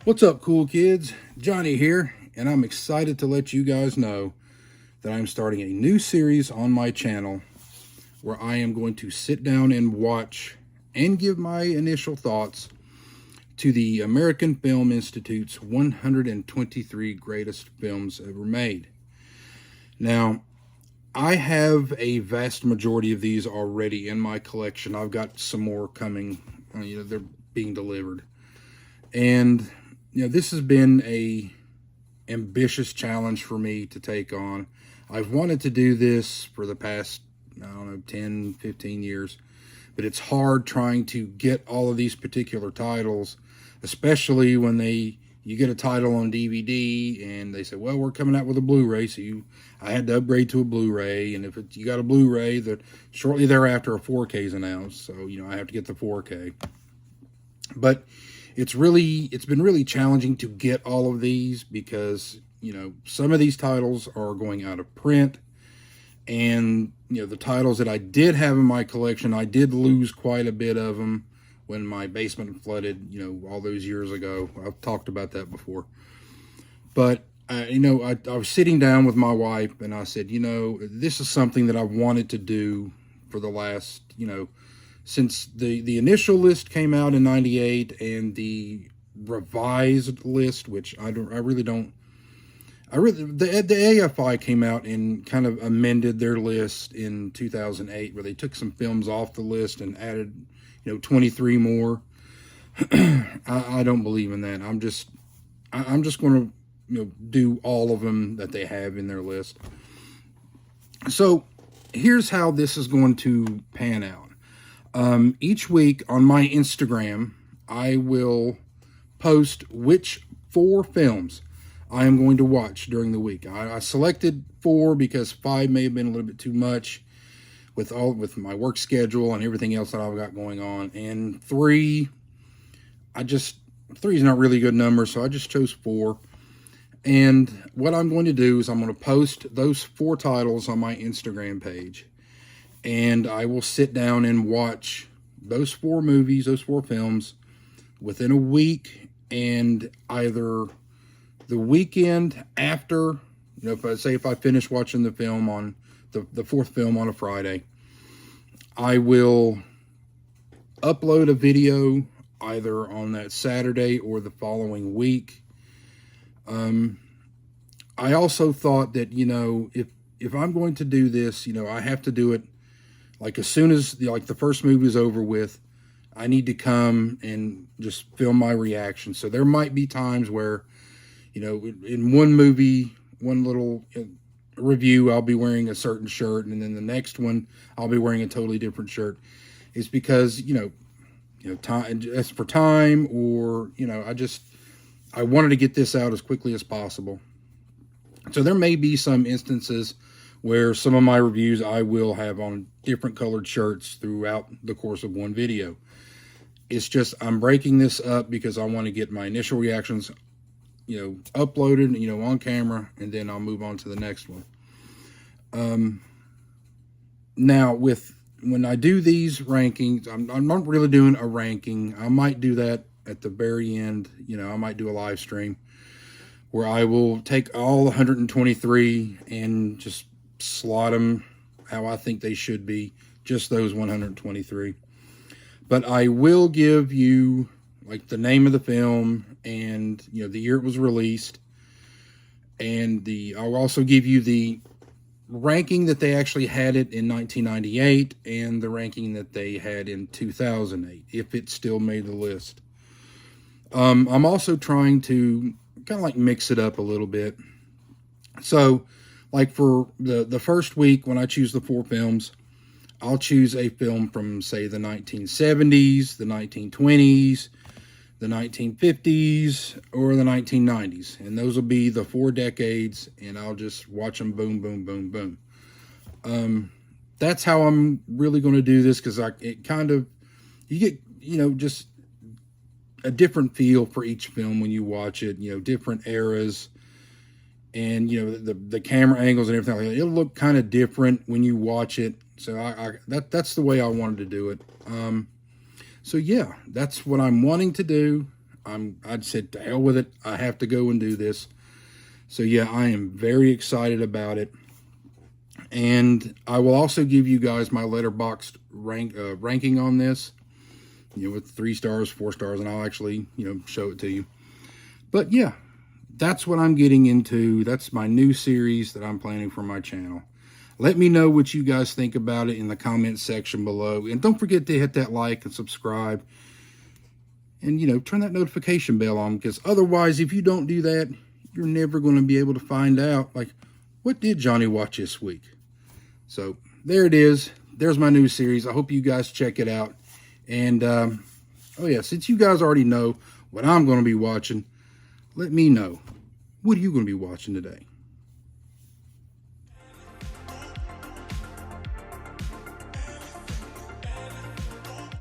What's up, cool kids? Johnny here, and I'm excited to let you guys know that I'm starting a new series on my channel where I am going to sit down and watch and give my initial thoughts to the American Film Institute's 123 greatest films ever made. Now, I have a vast majority of these already in my collection. I've got some more coming, they're being delivered. And this has been a ambitious challenge for me to take on. I've wanted to do this for the past, 10, 15 years, but it's hard trying to get all of these particular titles, especially when you get a title on DVD and they say, well, we're coming out with a Blu-ray, so I had to upgrade to a Blu-ray, and if you got a Blu-ray, that shortly thereafter a 4K is announced, so I have to get the 4K. But it's been really challenging to get all of these because some of these titles are going out of print, and the titles that I did have in my collection, I did lose quite a bit of them when my basement flooded, all those years ago. I've talked about that before. But I was sitting down with my wife and I said, this is something that I've wanted to do for the last, since the initial list came out in '98 and the revised list, which the AFI came out and kind of amended their list in 2008, where they took some films off the list and added 23 more. I don't believe in that. I'm just going to do all of them that they have in their list. So here's how this is going to pan out. Each week on my Instagram, I will post which 4 films I am going to watch during the week. I selected 4 because 5 may have been a little bit too much with my work schedule and everything else that I've got going on. And 3 is not really a good number, so I just chose 4. And what I'm going to do is I'm going to post those 4 titles on my Instagram page. And I will sit down and watch those 4 movies, those 4 films within a week, and either the weekend after, if I finish watching the film on the 4th film on a Friday, I will upload a video either on that Saturday or the following week. I also thought that, if I'm going to do this, I have to do it like as soon as the first movie is over with. I need to come and just film my reaction. So there might be times where, in one movie, one little review, I'll be wearing a certain shirt, and then the next one I'll be wearing a totally different shirt. It's because time, as for time, or I wanted to get this out as quickly as possible. So there may be some instances where some of my reviews I will have on different colored shirts throughout the course of one video. It's just I'm breaking this up because I want to get my initial reactions uploaded, on camera, and then I'll move on to the next one. Now, when I do these rankings, I'm not really doing a ranking. I might do that at the very end. I might do a live stream where I will take all 123 and just slot them how I think they should be, just those 123. But I will give you the name of the film and the year it was released, and I'll also give you the ranking that they actually had it in 1998 and the ranking that they had in 2008, if it still made the list. I'm also trying to kind of mix it up a little bit. So for the first week, when I choose the 4 films, I'll choose a film from, say, the 1970s, the 1920s, the 1950s, or the 1990s. And those will be the 4 decades, and I'll just watch them boom, boom, boom, boom. That's how I'm really going to do this, because you get, just a different feel for each film when you watch it, different eras. And, the camera angles and everything like that, it'll look kind of different when you watch it. So that's the way I wanted to do it. So yeah, that's what I'm wanting to do. I'd said to hell with it. I have to go and do this. So yeah, I am very excited about it. And I will also give you guys my Letterboxd ranking on this, with 3 stars, 4 stars, and I'll actually, show it to you. But yeah, that's what I'm getting into. That's my new series that I'm planning for my channel. Let me know what you guys think about it in the comment section below. And don't forget to hit that like and subscribe. And, turn that notification bell on, because otherwise, if you don't do that, you're never going to be able to find out, like, what did Johnny watch this week? So there it is. There's my new series. I hope you guys check it out. And, oh yeah, since you guys already know what I'm going to be watching, let me know. What are you going to be watching today?